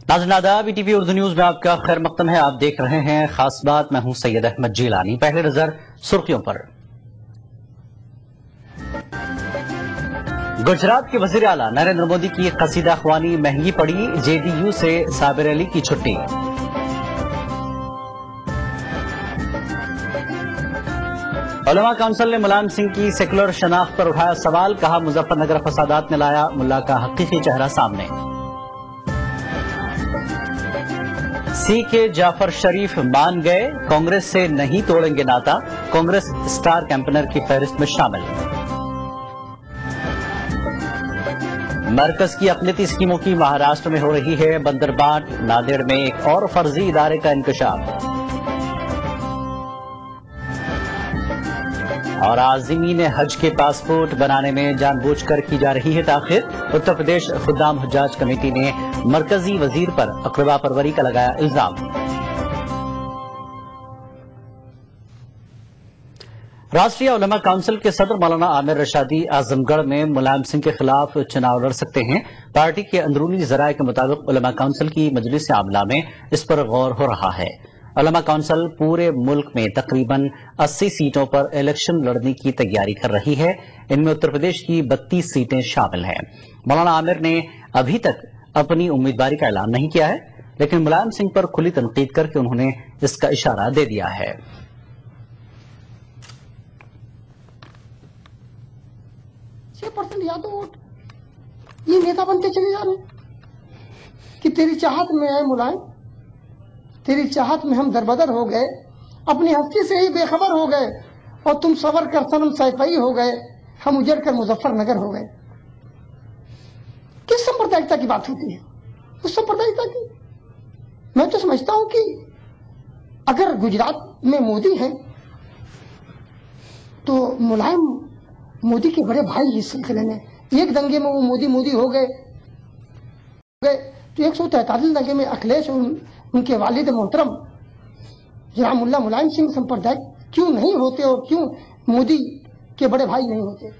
नाज़रीन आदाब, ETV Urdu news में आपका खैर मकदम है। आप देख रहे हैं खास बात। मैं हूं सैयद अहमद जिलानी। पहले नजर सुर्खियों पर। गुजरात के वजीर आला नरेंद्र मोदी की कसीदा ख्वानी महंगी पड़ी, जेडीयू से साबिर अली की छुट्टी। उलमा काउंसिल ने मुलायम सिंह की सेकुलर शनाख्त पर उठाया सवाल, कहा मुजफ्फरनगर फसादात ने लाया मुल्ला का हकीकी चेहरा सामने। सी के जाफर शरीफ मान गए, कांग्रेस से नहीं तोड़ेंगे नाता, कांग्रेस स्टार कैंपेनर की फहरिस्त में शामिल। मरकज की अक़लियती स्कीमों की महाराष्ट्र में हो रही है बंदरबाट, नांदेड़ में एक और फर्जी इदारे का इंकशाफ। और आज़मीन हज के पासपोर्ट बनाने में जानबूझकर की जा रही है ताखिर। उत्तर प्रदेश खुद्दाम हज्जाज कमेटी ने मरकजी वजीर पर अक़रबा परवरी का लगाया इल्जाम। राष्ट्रीय उलमा काउंसिल के सदर मौलाना आमिर रशादी आजमगढ़ में मुलायम सिंह के खिलाफ चुनाव लड़ सकते हैं। पार्टी के अंदरूनी ज़राए के मुताबिक उलमा काउंसिल की मजलिस आमला में इस पर गौर हो रहा है। उलमा काउंसिल पूरे मुल्क में तकरीबन 80 सीटों पर इलेक्शन लड़ने की तैयारी कर रही है। इनमें उत्तर प्रदेश की 32 सीटें शामिल हैं। मौलाना आमिर ने अभी तक अपनी उम्मीदवारी का ऐलान नहीं किया है, लेकिन मुलायम सिंह पर खुली तनकीद करके उन्होंने इसका इशारा दे दिया है। 6% यादव वोट ये नेता बनते चले जा रहे कि तेरी चाहत में है मुलायम, तेरी चाहत में हम दरबदर हो गए, अपनी हस्ती से ही बेखबर हो गए, और तुम सबर कर सनम सैफई हो गए, हम उजड़ कर मुजफ्फरनगर हो गए। किस सांप्रदायिकता की बात होती है? उस सांप्रदायिकता की मैं तो समझता हूं कि अगर गुजरात में मोदी है तो मुलायम मोदी के बड़े भाई इस सिलसिले में, एक दंगे में वो मोदी हो गए तो 143 दंगे में अखिलेश उनके वालिद मोहतरम जनाब मुल्ला मुलायम सिंह संप्रदाय क्यों नहीं होते, और क्यों मोदी के बड़े भाई नहीं होते?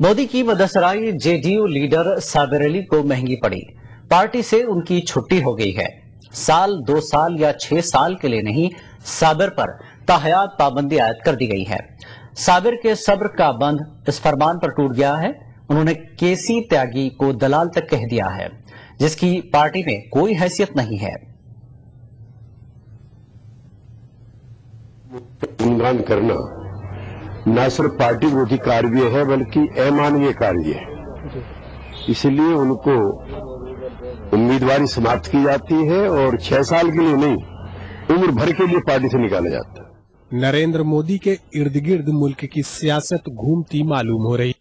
मोदी की मदसराई जेडीयू लीडर साबिर अली को महंगी पड़ी। पार्टी से उनकी छुट्टी हो गई है। साल 2 साल या 6 साल के लिए नहीं, साबिर पर ताहयात पाबंदी आयद कर दी गई है। साबिर के सब्र का बंध इस फरमान पर टूट गया है। उन्होंने केसी त्यागी को दलाल तक कह दिया है, जिसकी पार्टी में कोई हैसियत नहीं है। गुणगान करना न सिर्फ पार्टी विरोधी कार्य है बल्कि अमानवीय कार्य है, इसलिए उनको उम्मीदवारी समाप्त की जाती है और 6 साल के लिए नहीं, उम्र भर के लिए पार्टी से निकाला जाता है। नरेंद्र मोदी के इर्द गिर्द मुल्क की सियासत घूमती मालूम हो रही।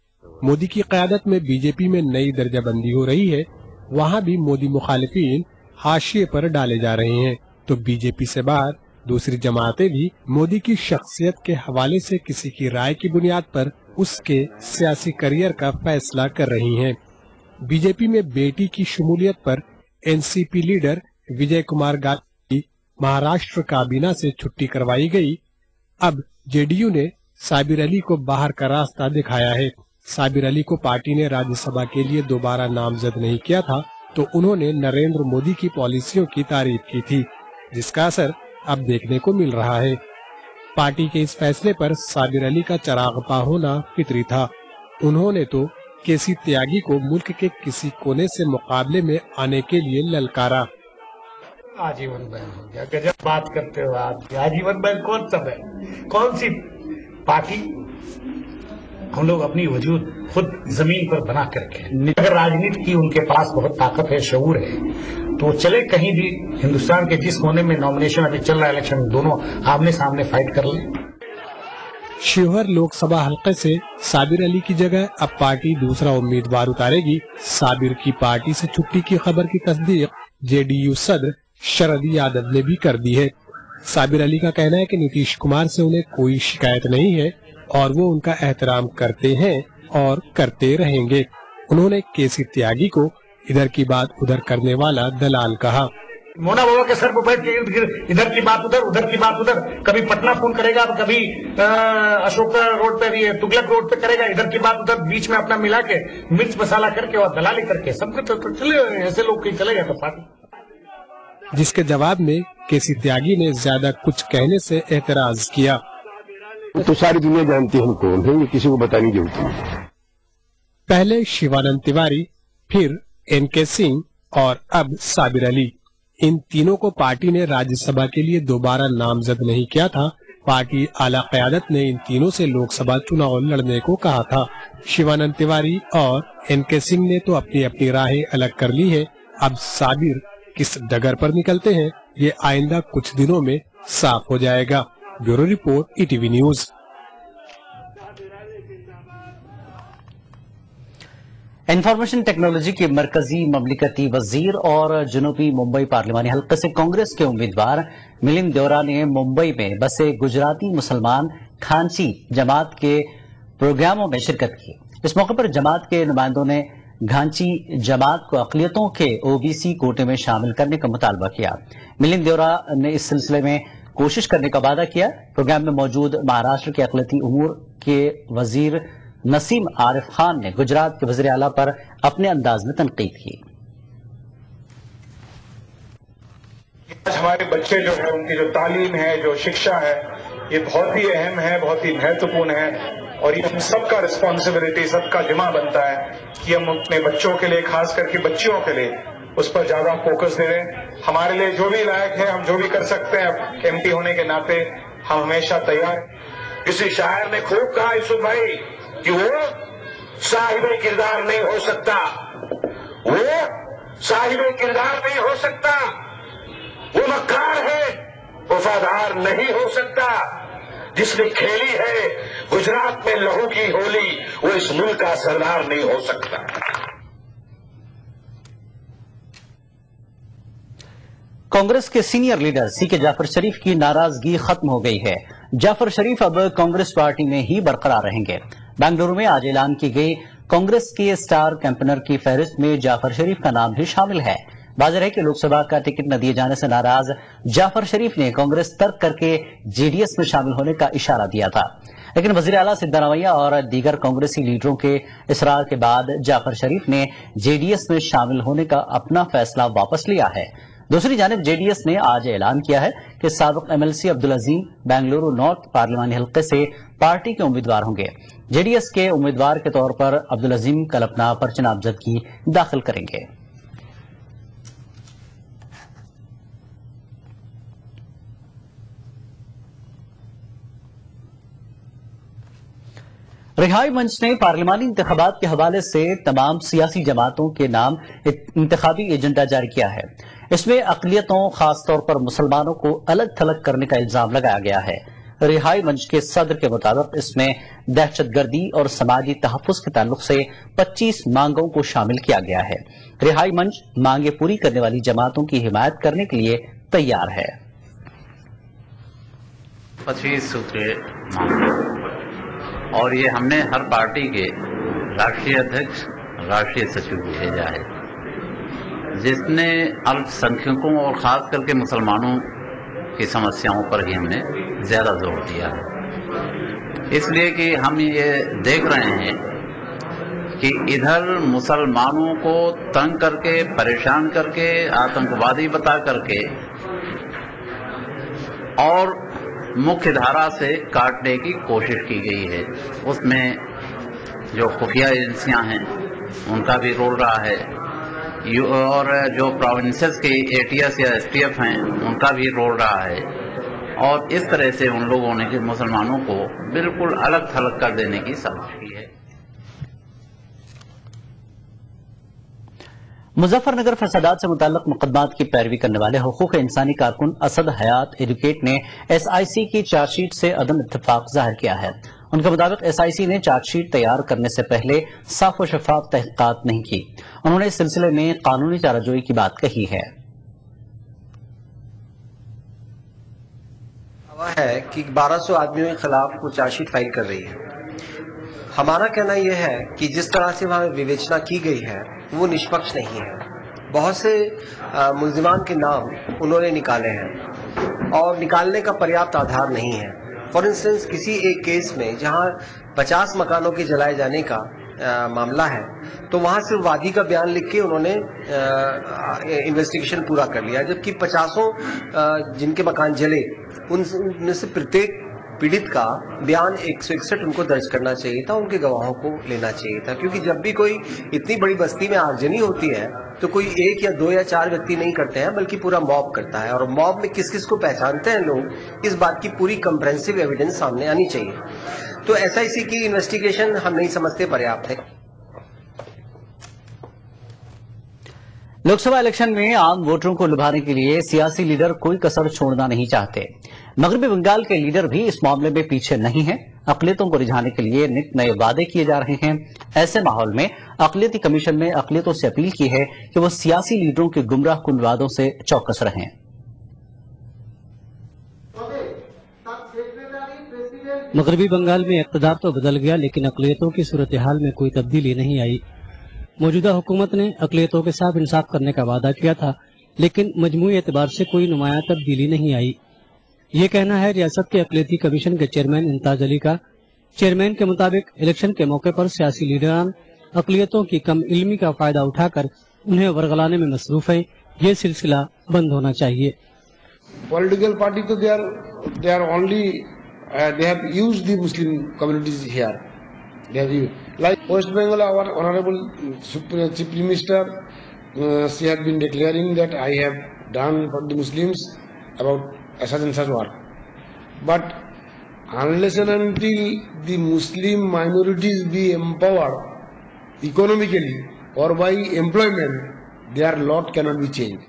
मोदी की क़यादत में बीजेपी में नई दर्जाबंदी हो रही है। वहाँ भी मोदी मुखालिफिन हाशिए पर डाले जा रहे हैं, तो बीजेपी से बाहर दूसरी जमातें भी मोदी की शख्सियत के हवाले से किसी की राय की बुनियाद पर उसके सियासी करियर का फैसला कर रही हैं। बीजेपी में बेटी की शमूलियत पर एनसीपी लीडर विजय कुमार गांधी की महाराष्ट्र काबीना से छुट्टी करवाई गई। अब जेडीयू ने साबिर अली को बाहर का रास्ता दिखाया है। साबिर अली को पार्टी ने राज्यसभा के लिए दोबारा नामजद नहीं किया था, तो उन्होंने नरेंद्र मोदी की पॉलिसियों की तारीफ की थी, जिसका असर अब देखने को मिल रहा है। पार्टी के इस फैसले पर साबिर अली का चरागपा होना फितरी था। उन्होंने तो केसी त्यागी को मुल्क के किसी कोने से मुकाबले में आने के लिए ललकारा। आजीवन बैन हो गया। गजब बात करते हो आप। आजीवन बैन कौन सा बैन, कौन सी पार्टी? हम लोग अपनी वजूद खुद जमीन पर बना कर रखे। अगर राजनीति की उनके पास बहुत ताकत है, शऊर है, तो चले कहीं भी हिंदुस्तान के जिस कोने में नॉमिनेशन अभी चल रहा है, इलेक्शन, दोनों आमने सामने फाइट कर ले। शिवहर लोकसभा हल्के से साबिर अली की जगह अब पार्टी दूसरा उम्मीदवार उतारेगी। साबिर की पार्टी से छुट्टी की खबर की तस्दीक जेडीयू सदर शरद यादव ने भी कर दी है। साबिर अली का कहना है कि नीतीश कुमार से उन्हें कोई शिकायत नहीं है और वो उनका एहतराम करते हैं और करते रहेंगे। उन्होंने केसी त्यागी को इधर की बात उधर करने वाला दलाल कहा। मोना बाबा के सर पर बैठ के इर्द गिर्द इधर की बात उधर की बात उधर, कभी पटना फोन करेगा, कभी अशोक रोड पे, ये तुगलक रोड पे करेगा, इधर की बात उधर, बीच में अपना मिला के मिर्च मसाला करके और दलाली करके सब कुछ तो चले, ऐसे लोग कहीं चले गए तो पार्टी। जिसके जवाब में केसी त्यागी ने ज्यादा कुछ कहने से एतराज किया। तो सारी दुनिया जानती है हम कौन है, ये किसी को बताने की जरूरत नहीं। पहले शिवानंद तिवारी, फिर एनके सिंह और अब साबिर अली, इन तीनों को पार्टी ने राज्यसभा के लिए दोबारा नामजद नहीं किया था। पार्टी आला क़यादत ने इन तीनों से लोकसभा चुनाव लड़ने को कहा था। शिवानंद तिवारी और एनके सिंह ने तो अपनी अपनी राहें अलग कर ली है। अब साबिर किस डगर पर निकलते हैं, ये आइंदा कुछ दिनों में साफ हो जाएगा। Bureau report, ETV news. Information technology के मरकजी ममलिकती वजीर और जनूबी मुंबई पार्लिमानी हल्के से कांग्रेस के उम्मीदवार मिलिंद देवरा ने मुंबई में बसे गुजराती मुसलमान खांची जमात के प्रोग्रामों में शिरकत की। इस मौके पर जमात के नुमाइंदों ने घांची जमात को अक़लियतों के ओबीसी कोटे में शामिल करने का मुतालबा किया। मिलिंद देवरा ने इस सिलसिले में कोशिश करने का वादा किया। प्रोग्राम में मौजूद महाराष्ट्र के अक़लियती उमूर के वजीर नसीम आरिफ खान ने गुजरात के वज़ीर आला पर अपने अंदाज में तनकीद की। आज हमारे बच्चे जो है, उनकी जो तालीम है, जो शिक्षा है, ये बहुत ही अहम है, बहुत ही महत्वपूर्ण है और ये हम सबका रिस्पॉन्सिबिलिटी, सबका जिम्मा बनता है कि हम अपने बच्चों के लिए, खास करके बच्चियों के लिए, उस पर ज्यादा फोकस दे दें। हमारे लिए जो भी लायक है, हम जो भी कर सकते हैं एमपी होने के नाते, हम हमेशा तैयार। किसी शायर ने खूब कहा यूसुफ भाई कि वो साहिबे किरदार नहीं हो सकता, वो साहिबे किरदार नहीं हो सकता, वो मक्कार है, वफादार नहीं हो सकता। जिसने खेली है गुजरात में लहू की होली, वो इस मुल्क का सरदार नहीं हो सकता। कांग्रेस के सीनियर लीडर सीके जाफर शरीफ की नाराजगी खत्म हो गई है। जाफर शरीफ अब कांग्रेस पार्टी में ही बरकरार रहेंगे। बेंगलुरु में आज ऐलान की गई कांग्रेस के स्टार कैंपेनर की फहरिस्त में जाफर शरीफ का नाम भी शामिल है। वाज़ेह है कि लोकसभा का टिकट न दिए जाने से नाराज जाफर शरीफ ने कांग्रेस तर्क करके जेडीएस में शामिल होने का इशारा दिया था, लेकिन वज़ीर आला सिद्धारमैया और दीगर कांग्रेसी लीडरों के इसरार के बाद जाफर शरीफ ने जेडीएस में शामिल होने का अपना फैसला वापस लिया है। दूसरी जानिब जेडीएस ने आज ऐलान किया है कि साबिक एमएलसी अब्दुल अजीम बेंगलुरु नॉर्थ पार्लिमानी हल्के से पार्टी के उम्मीदवार होंगे। जेडीएस के उम्मीदवार के तौर पर अब्दुल अजीम कल अपना पर्चा नामजदगी दाखिल करेंगे। रिहाई मंच ने पार्लिमानी इंतखाबात के हवाले से तमाम सियासी जमातों के नाम इंतखाबी एजेंडा जारी किया है। इसमें अक़लियतों, खासतौर पर मुसलमानों को अलग थलग करने का इल्जाम लगाया गया है। रिहाई मंच के सदर के मुताबिक इसमें दहशतगर्दी और समाजी तहफ़्फ़ुज़ के ताल्लुक से 25 मांगों को शामिल किया गया है। रिहाई मंच मांगे पूरी करने वाली जमातों की हिमायत करने के लिए तैयार है। 25 सूत्रीय मामले और ये हमने हर पार्टी के राष्ट्रीय अध्यक्ष, राष्ट्रीय सचिव को भेजा है, जिसने अल्पसंख्यकों और खास करके मुसलमानों की समस्याओं पर ही हमने ज्यादा जोर दिया है। इसलिए कि हम ये देख रहे हैं कि इधर मुसलमानों को तंग करके, परेशान करके, आतंकवादी बता करके और मुख्य धारा से काटने की कोशिश की गई है। उसमें जो खुफिया एजेंसियां हैं उनका भी रोल रहा है और जो प्रोविंसेस के एटीएस या एसटीएफ हैं उनका भी रोल रहा है और इस तरह से उन लोगों ने मुसलमानों को बिल्कुल अलग थलग कर देने की साजिश की है। मुजफ्फरनगर फसादात से मुताल्लिक मुकदमात की पैरवी करने वाले हुकूक इंसानी कारकुन असद हयात एडवोकेट ने एसआईसी की चार्जशीट से अदम इत्तेफाक जाहिर किया है। उनके मुताबिक एसआईसी ने चार्जशीट तैयार करने से पहले साफ और शफाफ तहकीकात नहीं की। उन्होंने इस सिलसिले में कानूनी चाराजोई की बात कही है। है कि 1200 आदमियों के खिलाफ वो चार्जशीट फाइल कर रही है। हमारा कहना यह है कि जिस तरह से वहां विवेचना की गई है वो निष्पक्ष नहीं है। بہت سے ملزمان کے نام انہوں نے نکالے ہیں اور نکالنے کا پریاپت آدھار نہیں ہے. فار انسٹنس کسی ایک کیس میں جہاں 50 مکانوں کے جلائے جانے کا معاملہ ہے تو وہاں صرف وادی کا بیان لکھ کے انہوں نے انویسٹیگیشن پورا کر لیا، جبکہ 50 جن کے مکان جلے ان میں سے پرتیک پیڑت کا بیان 161 ان کو درج کرنا چاہیے تھا، ان کے گواہوں کو لینا چاہیے تھا. کیونکہ جب بھی کوئی اتنی بڑی بستی میں آگجنی ہوتی ہے تو کوئی 1 یا 2 یا 4 ویکتی نہیں کرتے ہیں بلکہ پورا موب کرتا ہے، اور موب میں کس کس کو پہچانتے ہیں لوگ، اس بات کی پوری کمپریہنسو ایویڈنس سامنے آنی چاہیے. تو SIC کی انویسٹیگیشن ہم نہیں سمجھتے پریاپت ہے. لوک سبھا الیکشن میں عام ووٹروں کو لبھانے کے لیے سیاسی لیڈر کوئی کسر چھوڑنا نہیں چاہتے. مغربی بنگال کے لیڈر بھی اس معاملے میں پیچھے نہیں ہیں. اقلیتوں کو رجھانے کے لیے نت نئے وعدے کیے جا رہے ہیں. ایسے ماحول میں اقلیتی کمیشن نے اقلیتوں سے اپیل کی ہے کہ وہ سیاسی لیڈروں کے گمراہ کن وعدوں سے چوکس رہیں. مغربی بنگال میں اقتدار تو بدل گیا لیکن اقلیتوں کی صورتحال میں کوئی تبدیلی نہیں آئی. موجودہ حکومت نے اقلیتوں کے ساتھ انصاف کرنے کا وعدہ کیا تھا لیکن مجموعی اعتبار سے کوئی نمایاں تبدیلی نہیں آئی. یہ کہنا ہے ریاست کے اقلیتی کمیشن کے چیئرمین امتیاز علی کا. چیئرمین کے مطابق الیکشن کے موقع پر سیاسی لیڈران اقلیتوں کی کم علمی کا فائدہ اٹھا کر انہیں ورگلانے میں مصروف ہیں. یہ سلسلہ بند ہونا چاہیے. پولیٹیکل پارٹی تو they are only they have used the Muslim communities here. They have used. Like West Bengal, our honorable Chief Minister, she has been declaring that I have done for the Muslims about such and such work. But unless and until the Muslim minorities be empowered economically or by employment, their lot cannot be changed.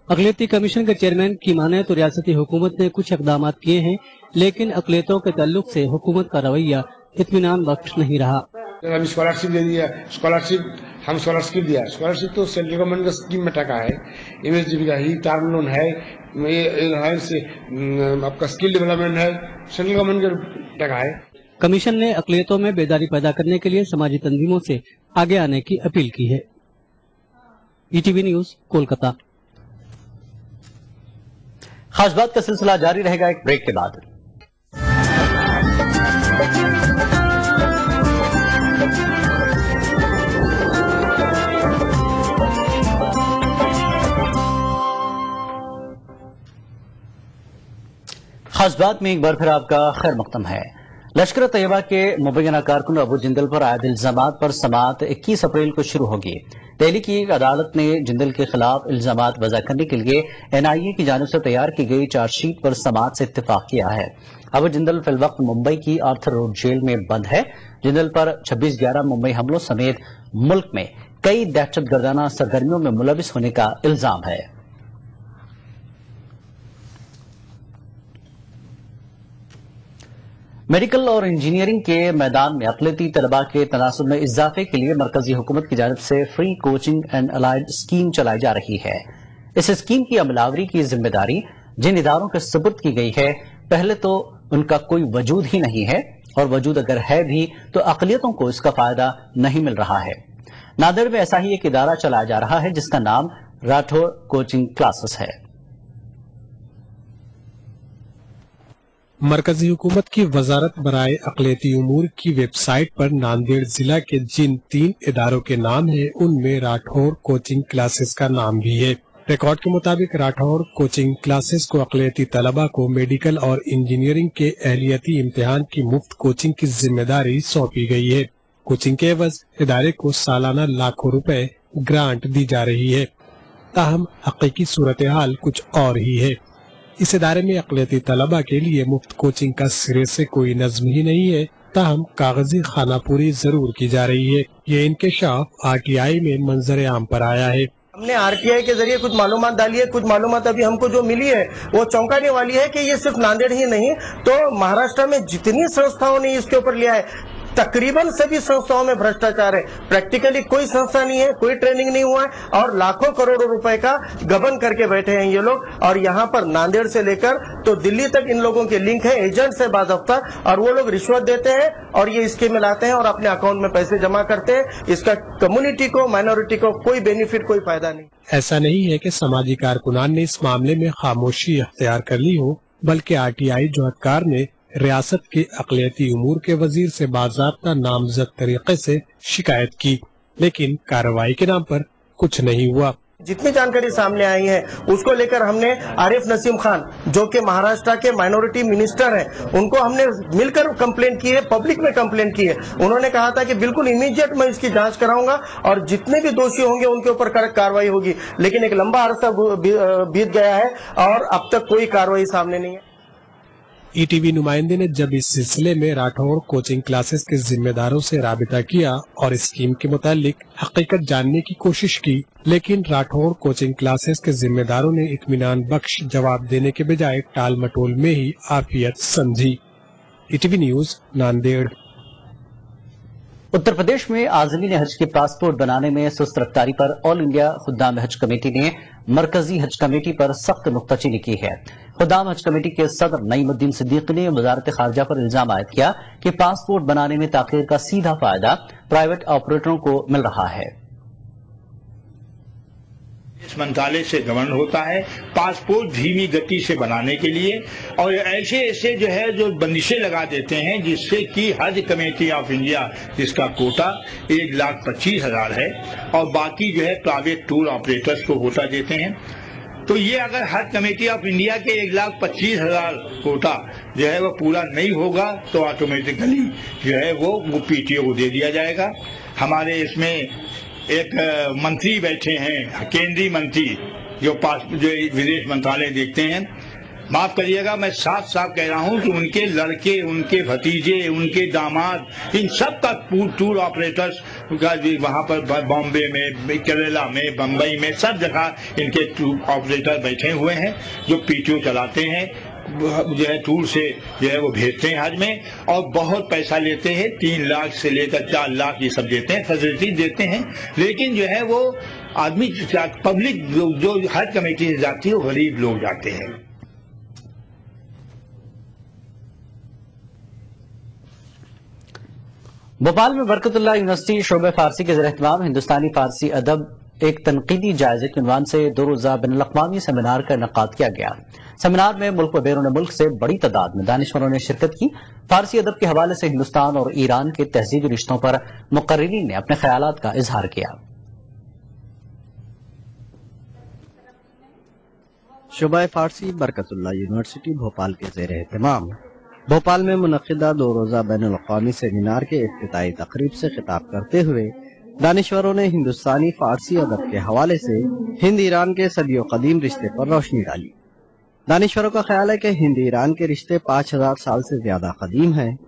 اقلیتی commission کے chairman کی مانے تو ریاستی حکومت نے کچھ اقدامات کیے ہیں لیکن اقلیتوں کے تعلق سے حکومت کا رویہ اطمینان بخش نہیں رہا. ہم اسکالرشپ دے دیا، ہم اسکالرشپ دیا. اسکالرشپ تو سینٹرل گورنمنٹ کا اسکیم میں ٹکا ہے، MSDP کا ہی ٹرم لون ہے، آپ کا اسکل ڈیولپمنٹ ہے، سینٹرل گورنمنٹ کا ٹکا ہے. کمیشن نے اقلیتوں میں بیداری پیدا کرنے کے لیے سماجی تنظیموں سے آگے آنے کی اپیل کی ہے. ETV news Kolkata. خاص بات کا سلسلہ جاری رہے گا ایک بریک کے بعد. خاص بات میں ایک بار پھر آپ کا خیر مقدم ہے. لشکر طیبہ کے مبینہ کارکن ابو جندل پر عائد الزامات پر سماعت 21 اپریل کو شروع ہوگی. دہلی کی ایک عدالت نے جندل کے خلاف الزامات وضع کرنے کے لیے NIA کی جانب سے تیار کی گئی چارج شیٹ پر سماعت سے اتفاق کیا ہے. ابو جندل فی الوقت ممبئی کی آرتھر روڈ جیل میں بند ہے. جندل پر 26/11 ممبئی حملوں سمیت ملک میں کئی دہشت گردانہ سرگرمیوں میں ملوث ہونے کا الزام ہے. میڈیکل اور انجینئرنگ کے میدان میں اقلیتی طلباء کے تناسب میں اضافے کے لیے مرکزی حکومت کی جانب سے free coaching and allied scheme چلائی جا رہی ہے. اس اسکیم کی عمل آوری کی ذمہ داری جن اداروں کے سپرد کی گئی ہے پہلے تو ان کا کوئی وجود ہی نہیں ہے اور وجود اگر ہے بھی تو اقلیتوں کو اس کا فائدہ نہیں مل رہا ہے. نادر میں ایسا ہی ایک ادارہ چلایا جا رہا ہے جس کا نام راٹھور کوچنگ کلاسز ہے. مرکزی حکومت کی وزارت برائے اقلیتی امور کی ویب سائٹ پر ناندیڑ ضلع کے جن 3 اداروں کے نام ہیں ان میں راٹھور کوچنگ کلاسز کا نام بھی ہے. ریکارڈ کے مطابق راٹھور کوچنگ کلاسز کو اقلیتی طلبہ کو میڈیکل اور انجینئرنگ کے اہلیتی امتحان کی مفت کوچنگ کی ذمہ داری سونپی گئی ہے. کوچنگ کے عوض ادارے کو سالانہ لاکھوں روپے گرانٹ دی جا رہی ہے. تاہم حقیقی صورتحال کچھ اور ہی ہے. اس ادارے میں اقلیتی طلبہ کے لیے مفت کوچنگ کا سرے سے کوئی نظم ہی نہیں ہے. تاہم کاغذی خانہ پوری ضرور کی جا رہی ہے. یہ انکشاف RTI میں منظر عام پر آیا ہے. ہم نے RTI کے ذریعے کچھ معلومات ڈالی ہے. کچھ معلومات ابھی ہم کو جو ملی ہے وہ چونکانے والی ہے کہ یہ صرف ناندیڑ ہی نہیں تو مہاراشٹر میں جتنی سنستھاؤں نے اس کے اوپر لیا ہے तकरीबन सभी संस्थाओं में भ्रष्टाचार है। प्रैक्टिकली कोई संस्था नहीं है, कोई ट्रेनिंग नहीं हुआ है और लाखों करोड़ों रुपए का गबन करके बैठे हैं ये लोग। और यहाँ पर नांदेड़ से लेकर तो दिल्ली तक इन लोगों के लिंक है, एजेंट्स है बाज़ाब्ता, और वो लोग रिश्वत देते हैं और ये स्कीम लाते हैं और अपने अकाउंट में पैसे जमा करते हैं। इसका कम्युनिटी को, माइनॉरिटी को कोई बेनिफिट, कोई फायदा नहीं। ऐसा नहीं है कि समाजी कारकुनान ने इस मामले में खामोशी अख्तियार कर ली हो, बल्कि RTI जोहरकार ने रियासत के अक़लियती उमूर के वजीर से बाज़ाब्ता नामज़द तरीके से शिकायत की, लेकिन कार्रवाई के नाम पर कुछ नहीं हुआ। जितनी जानकारी सामने आई है उसको लेकर हमने आरिफ नसीम खान, जो कि महाराष्ट्र के माइनॉरिटी मिनिस्टर हैं, उनको हमने मिलकर कंप्लेंट की है, पब्लिक में कंप्लेंट की है। उन्होंने कहा था कि बिल्कुल इमीडिएट मैं इसकी जांच कराऊंगा और जितने भी दोषी होंगे उनके ऊपर कड़क कार्रवाई होगी। लेकिन एक लंबा अरसा बीत गया है और अब तक कोई कार्रवाई सामने नहीं है। ETV नुमाइंदे ने जब इस सिलसिले में राठौड़ कोचिंग क्लासेस के जिम्मेदारों से राबिता किया और स्कीम के मुतालिक हकीकत जानने की कोशिश की, लेकिन राठौड़ कोचिंग क्लासेस के जिम्मेदारों ने इत्मीनान बख्श जवाब देने के बजाय टाल मटोल में ही आफियत समझी। ETV news, Nanded. उत्तर प्रदेश में आज़मीन हज के पासपोर्ट बनाने में सुस्त रफ्तारी पर ऑल इंडिया खुद्दाम हज कमेटी ने मरकजी हज कमेटी पर सख्त नुक्ताचीनी की है। खुद्दाम हज कमेटी के सदर नईमुद्दीन सिद्दीकी ने वजारत खारजा पर इल्जाम आयद किया कि पासपोर्ट बनाने में ताखीर का सीधा फायदा प्राइवेट ऑपरेटरों को मिल रहा है। इस मंत्रालय से गवर्न होता है पासपोर्ट धीमी गति से बनाने के लिए, और ऐसे जो है जो बंदिशें लगा देते हैं जिससे कि हज कमेटी ऑफ इंडिया, जिसका कोटा 1,25,000 है और बाकी जो है प्राइवेट टूर ऑपरेटर्स को कोटा देते हैं। तो ये अगर हज कमेटी ऑफ इंडिया के 1,25,000 कोटा जो है वो पूरा नहीं होगा तो ऑटोमेटिकली जो है वो PTO को दे दिया जाएगा। हमारे इसमें एक मंत्री बैठे हैं, केंद्रीय मंत्री, जो विदेश मंत्रालय देखते हैं। माफ करिएगा, मैं साफ साफ कह रहा हूं कि उनके लड़के, उनके भतीजे, उनके दामाद, इन सब का टूर ऑपरेटर्स का वहां पर बॉम्बे में, केरला में, बम्बई में, सब जगह इनके टूर ऑपरेटर बैठे हुए हैं जो PTO चलाते हैं, जो है टूर से जो है वो भेजते हैं हज में और बहुत पैसा लेते हैं। 3 लाख से लेकर 4 लाख ये सब देते हैं, फैसिलिटी देते हैं। लेकिन जो है वो आदमी, पब्लिक जो हज कमेटी से जाती है वो गरीब लोग जाते हैं। भोपाल में बरकतुल्लाह यूनिवर्सिटी शोबे फारसी के ज़ेर-ए-एहतमाम हिंदुस्तानी फारसी अदब एक तनकीदी जायजे के उन्वान से 2 रोज़ा बैनुल-अक़वामी सेमिनार का इनेकाद किया गया। सेमिनार में मुल्क व बैरून मुल्क से बड़ी तादाद में दानिशवरों ने शिरकत की। फारसी अदब के हवाले से हिंदुस्तान और ईरान के तहजीबी रिश्तों पर मुक़र्रिरीन ने अपने ख्यालात का इजहार किया। शोबा फारसी बरकतुल्लाह यूनिवर्सिटी भोपाल के ज़ेर-ए-एहतमाम भोपाल में मुनक़िदा 2 रोज़ा बैनुल-अक़वामी सेमिनार के इफ्तिताई तक़रीब से खिताब करते हुए दानिशवरों ने हिंदुस्तानी फारसी अदब के हवाले से हिंद ईरान के सदियों कदीम रिश्ते पर रोशनी डाली। दानिशवरों का ख्याल है कि हिंद ईरान के रिश्ते 5000 साल से ज्यादा कदीम हैं।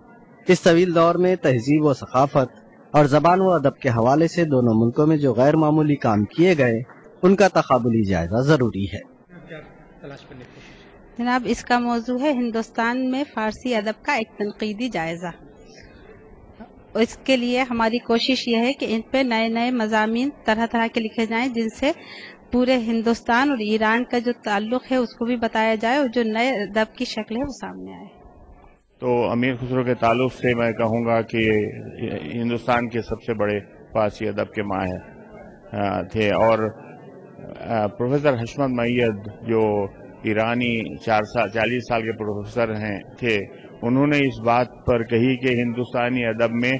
इस तवील दौर में तहजीब व सकाफत और जबान व अदब के हवाले से दोनों मुल्कों में जो गैर मामूली काम किए गए उनका तकाबुली जायजा जरूरी है। जनाब, इसका मौजू है हिंदुस्तान में फारसी अदब का एक तनकीदी जायजा। इसके लिए हमारी कोशिश यह है कि इन पे नए नए मज़ामीन तरह तरह के लिखे जाएं, जिनसे पूरे हिंदुस्तान और ईरान का जो ताल्लुक है उसको भी बताया जाए और जो नए अदब की शक्ल है वो सामने आए। तो अमीर खुसरो के ताल्लुक से मैं कहूँगा कि हिंदुस्तान के सबसे बड़े फारसी अदब के माहिर थे और प्रोफेसर हशमत मय्यद जो ईरानी 40 साल के प्रोफेसर थे, उन्होंने इस बात पर कही कि हिंदुस्तानी अदब में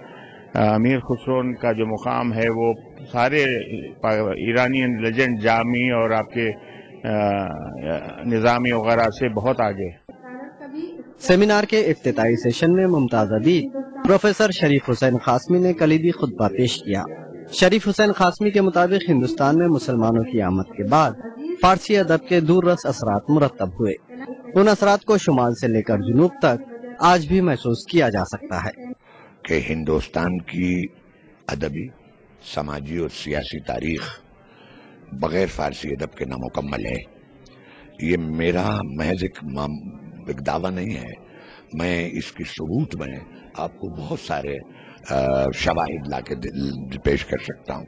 अमीर खुसरो का जो मुकाम है वो सारे ईरानियन लेजेंड जामी और आपके निज़ामी वगैरह से बहुत आगे। सेमिनार के इफ्तिताई सेशन में मुमताज अदीब प्रोफेसर शरीफ हुसैन खासमी ने कलीदी खुतबा पेश किया। शरीफ हुसैन खासमी के मुताबिक हिंदुस्तान में मुसलमानों की आमद के बाद फारसी अदब के दूररस असरात मुरतब हुए। उन असरात को शुमाल से लेकर जुनूब तक आज भी महसूस किया जा सकता है कि हिंदुस्तान की अदबी, समाजी और सियासी तारीख बगैर फारसी अदब के नामुकम्मल है। ये मेरा महज एक दावा नहीं है, मैं इसकी सबूत में आपको बहुत सारे शवाहिद ला के पेश कर सकता हूँ।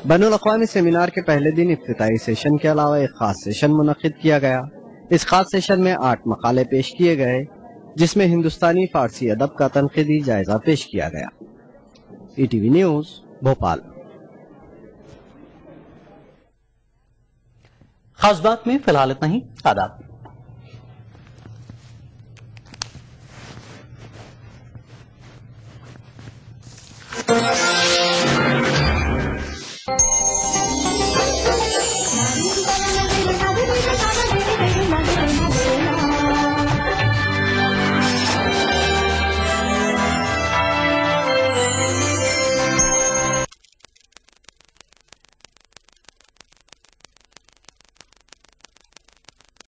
बैनुल अक़वामी सेमिनार के पहले दिन इफ्तिताई सेशन के अलावा एक खास सेशन मुनक़िद किया गया। इस खास सेशन में 8 मकाले पेश किए गए, जिसमें हिंदुस्तानी फारसी अदब का तनक़ीदी जायजा पेश किया गया। ETV news Bhopal. खास बात में फिलहाल इतना ही। आदाब।